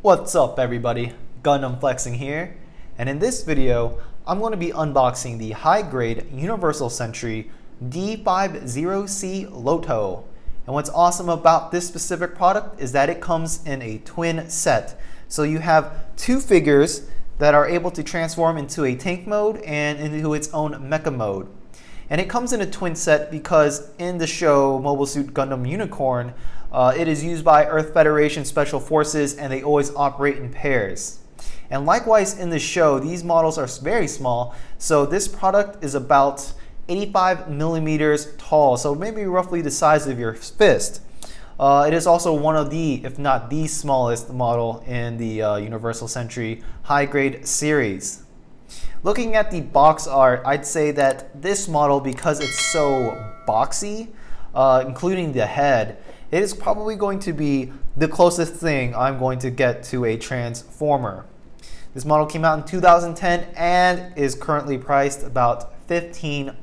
What's up everybody, Gundam Flexing here, and in this video I'm going to be unboxing the high-grade Universal Sentry D-50C Loto. And what's awesome about this specific product is that it comes in a twin set. So you have two figures that are able to transform into a tank mode and into its own mecha mode. And it comes in a twin set because in the show Mobile Suit Gundam Unicorn, it is used by Earth Federation Special Forces and they always operate in pairs. And likewise in the show, these models are very small, so this product is about 85 millimeters tall, so maybe roughly the size of your fist. It is also one of the, if not the smallest model in the Universal Sentry high-grade series. Looking at the box art, I'd say that this model, because it's so boxy, including the head, it is probably going to be the closest thing I'm going to get to a transformer. This model came out in 2010 and is currently priced about $15.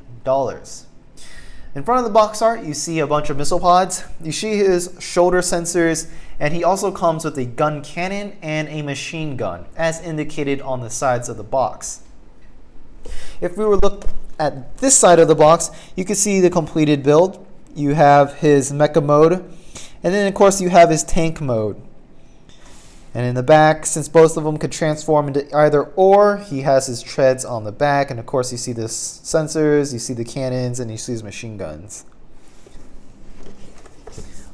In front of the box art, you see a bunch of missile pods. You see his shoulder sensors, and he also comes with a gun cannon and a machine gun, as indicated on the sides of the box. If we were to look at this side of the box, you can see the completed build. You have his mecha mode, and then of course you have his tank mode. And in the back, since both of them could transform into either or, he has his treads on the back, and of course you see the sensors, you see the cannons, and you see his machine guns.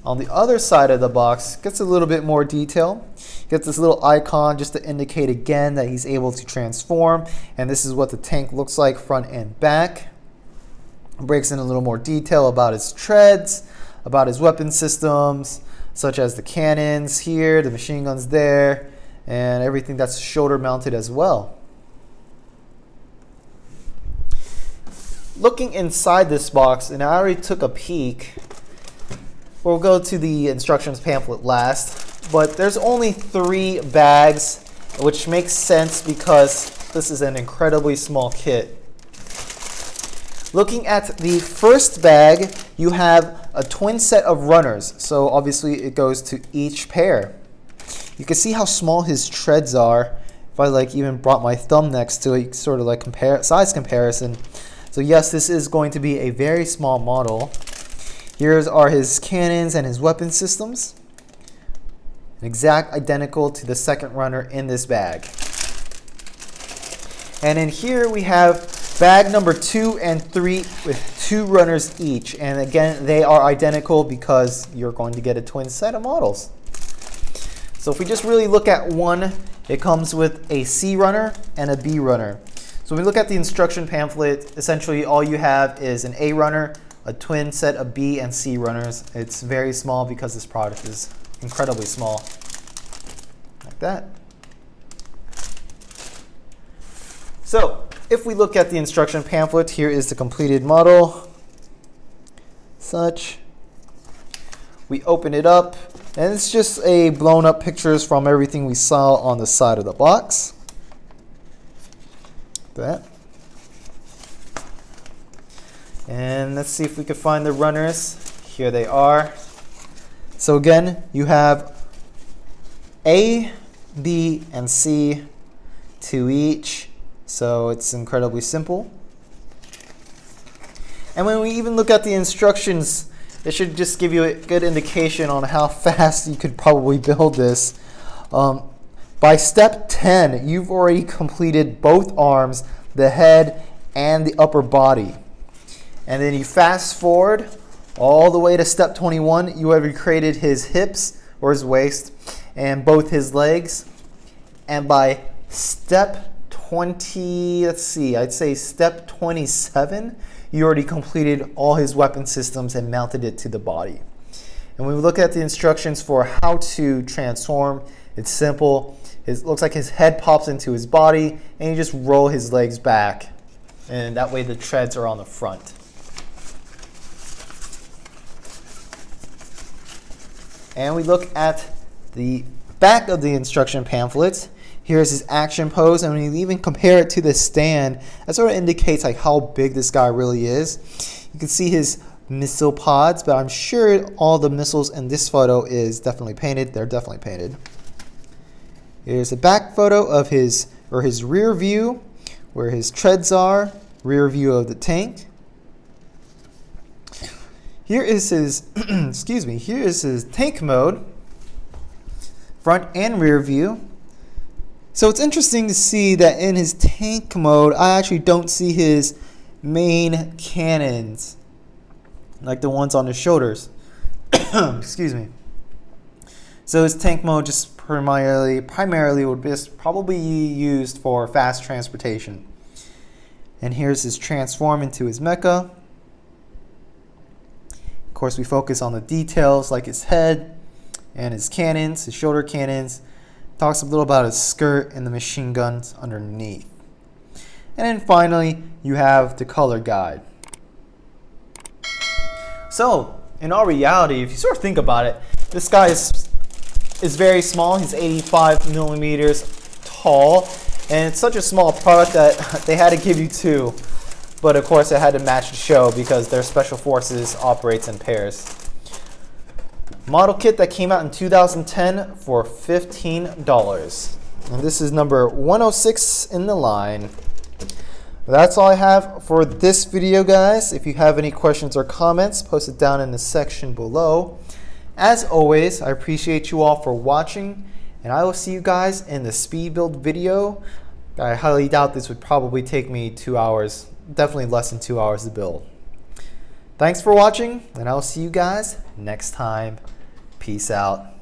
On the other side of the box, gets a little bit more detail. Gets this little icon just to indicate again that he's able to transform, and this is what the tank looks like front and back. It breaks in a little more detail about his treads, about his weapon systems, such as the cannons here, the machine guns there, and everything that's shoulder mounted as well. Looking inside this box, and I already took a peek, we'll go to the instructions pamphlet last, but there's only 3 bags, which makes sense because this is an incredibly small kit. Looking at the first bag, you have a twin set of runners, so obviously it goes to each pair. You can see how small his treads are. If I even brought my thumb next to it, sort of size comparison. So yes, this is going to be a very small model. Here are his cannons and his weapon systems. Exact identical to the second runner in this bag. And in here we have bag number 2 and 3 with 2 runners each. And again, they are identical because you're going to get a twin set of models. So if we just really look at one, it comes with a C runner and a B runner. So when we look at the instruction pamphlet, essentially all you have is an A runner, a twin set of B and C runners. It's very small because this product is incredibly small. Like that. So if we look at the instruction pamphlet, here is the completed model. Such. We open it up, and it's just a blown up pictures from everything we saw on the side of the box. That. And let's see if we can find the runners. Here they are. So again, you have A, B, and C, 2 each. So it's incredibly simple. And when we even look at the instructions, it should just give you a good indication on how fast you could probably build this. By step 10, you've already completed both arms, the head, and the upper body. And then you fast forward all the way to step 21, you have created his hips or his waist and both his legs. And by step 20, let's see, I'd say step 27, you already completed all his weapon systems and mounted it to the body. And when we look at the instructions for how to transform, it's simple. It looks like his head pops into his body and you just roll his legs back. And that way the treads are on the front. And we look at the back of the instruction pamphlet. Here's his action pose, and when you even compare it to the stand, that sort of indicates how big this guy really is. You can see his missile pods, but I'm sure all the missiles in this photo is definitely painted. They're definitely painted. Here's a back photo of his rear view, where his treads are, rear view of the tank. Here is his, excuse me, here is his tank mode, front and rear view. So it's interesting to see that in his tank mode, I actually don't see his main cannons, like the ones on the shoulders. Excuse me. So his tank mode just primarily would be probably used for fast transportation. And here's his transform into his mecha. Of course, we focus on the details like his head and his cannons, his shoulder cannons. Talks a little about his skirt and the machine guns underneath. And then finally, you have the color guide. So, in all reality, if you sort of think about it, this guy is very small. He's 85 millimeters tall, and it's such a small product that they had to give you two. But of course, it had to match the show because their special forces operates in pairs. Model kit that came out in 2010 for $15. And this is number 106 in the line. That's all I have for this video, guys. If you have any questions or comments, post it down in the section below. As always, I appreciate you all for watching, and I will see you guys in the speed build video. I highly doubt this would probably take me 2 hours, definitely less than 2 hours to build. Thanks for watching, and I'll see you guys next time. Peace out.